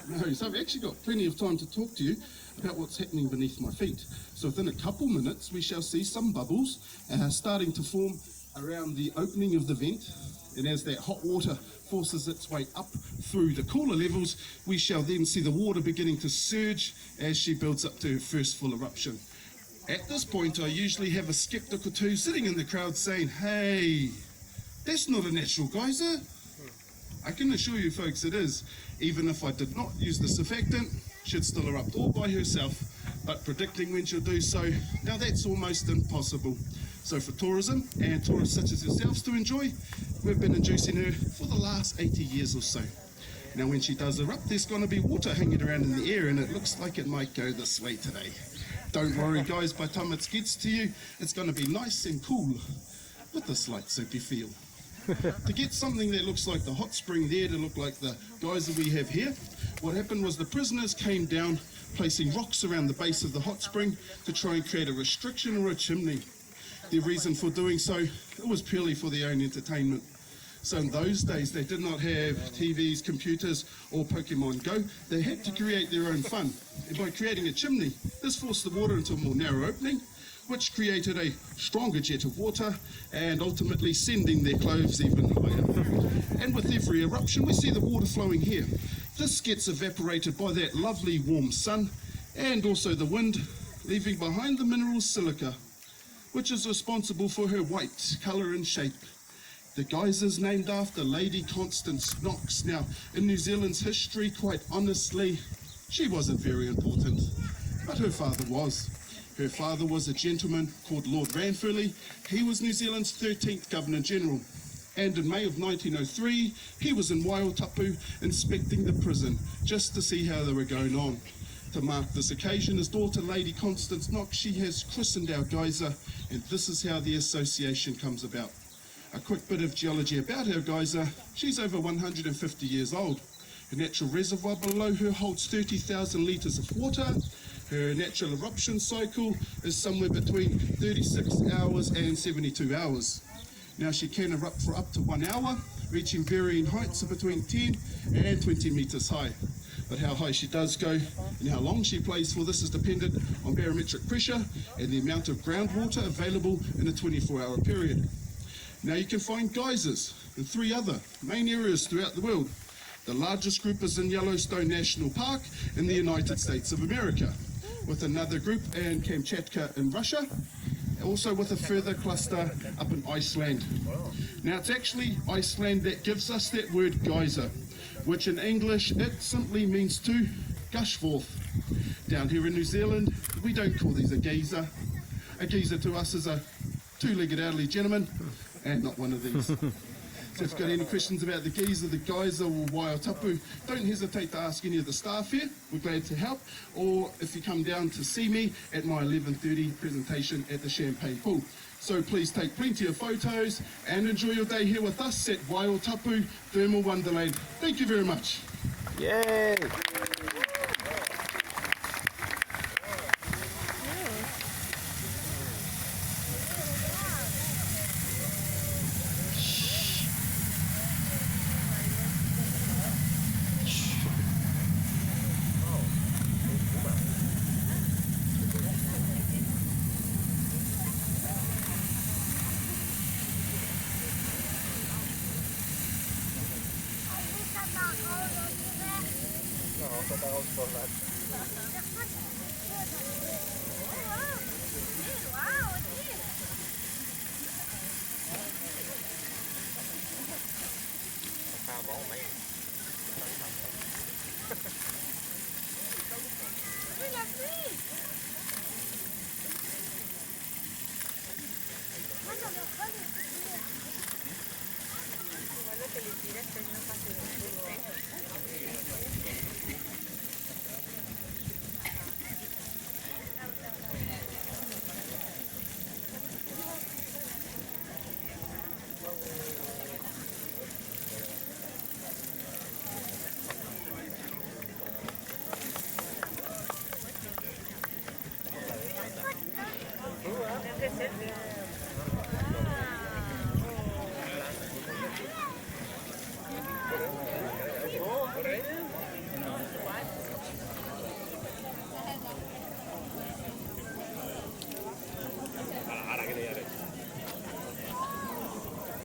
No, so I've actually got plenty of time to talk to you about what's happening beneath my feet. So within a couple minutes, we shall see some bubbles starting to form around the opening of the vent. And as that hot water forces its way up through the cooler levels, we shall then see the water beginning to surge as she builds up to her first full eruption. At this point, I usually have a skeptic or two sitting in the crowd saying, "Hey, that's not a natural geyser." I can assure you folks it is. Even if I did not use the surfactant, she'd still erupt all by herself, but predicting when she'll do so, now that's almost impossible. So for tourism and tourists such as yourselves to enjoy, we've been inducing her for the last 80 years or so. Now when she does erupt, there's going to be water hanging around in the air, and it looks like it might go this way today. Don't worry guys, by the time it gets to you, it's going to be nice and cool with a slight soapy feel. To get something that looks like the hot spring there to look like the geyser we have here, what happened was the prisoners came down placing rocks around the base of the hot spring to try and create a restriction or a chimney. The reason for doing so, it was purely for their own entertainment. So in those days they did not have TVs, computers or Pokemon Go. They had to create their own fun. And by creating a chimney, this forced the water into a more narrow opening, which created a stronger jet of water and ultimately sending their clothes even higher. And with every eruption we see the water flowing here. This gets evaporated by that lovely warm sun and also the wind, leaving behind the mineral silica, which is responsible for her white colour and shape. The geyser is named after Lady Constance Knox. Now, in New Zealand's history, quite honestly, she wasn't very important, but her father was. Her father was a gentleman called Lord Ranfurly. He was New Zealand's 13th Governor-General. And in May of 1903, he was in Waiotapu inspecting the prison just to see how they were going on. To mark this occasion, his daughter, Lady Constance Knox, she has christened our geyser, and this is how the association comes about. A quick bit of geology about our geyser. She's over 150 years old. Her natural reservoir below her holds 30,000 litres of water. Her natural eruption cycle is somewhere between 36 hours and 72 hours. Now she can erupt for up to 1 hour, reaching varying heights of between 10 and 20 metres high. But how high she does go and how long she plays for, this is dependent on barometric pressure and the amount of groundwater available in a 24-hour period. Now you can find geysers in 3 other main areas throughout the world. The largest group is in Yellowstone National Park in the United States of America, with another group in Kamchatka in Russia, also with a further cluster up in Iceland. Now it's actually Iceland that gives us that word geyser, which in English it simply means to gush forth. Down here in New Zealand, we don't call these a geyser. A geyser to us is a two-legged elderly gentleman, and not one of these. So if you've got any questions about the geyser, the geyser or Waiotapu, don't hesitate to ask any of the staff here. We're glad to help. Or if you come down to see me at my 11:30 presentation at the Champagne Pool. So please take plenty of photos and enjoy your day here with us at Waiotapu Thermal Wonderland. Thank you very much. Yay! Igual lo que le tiras, pero no pasa de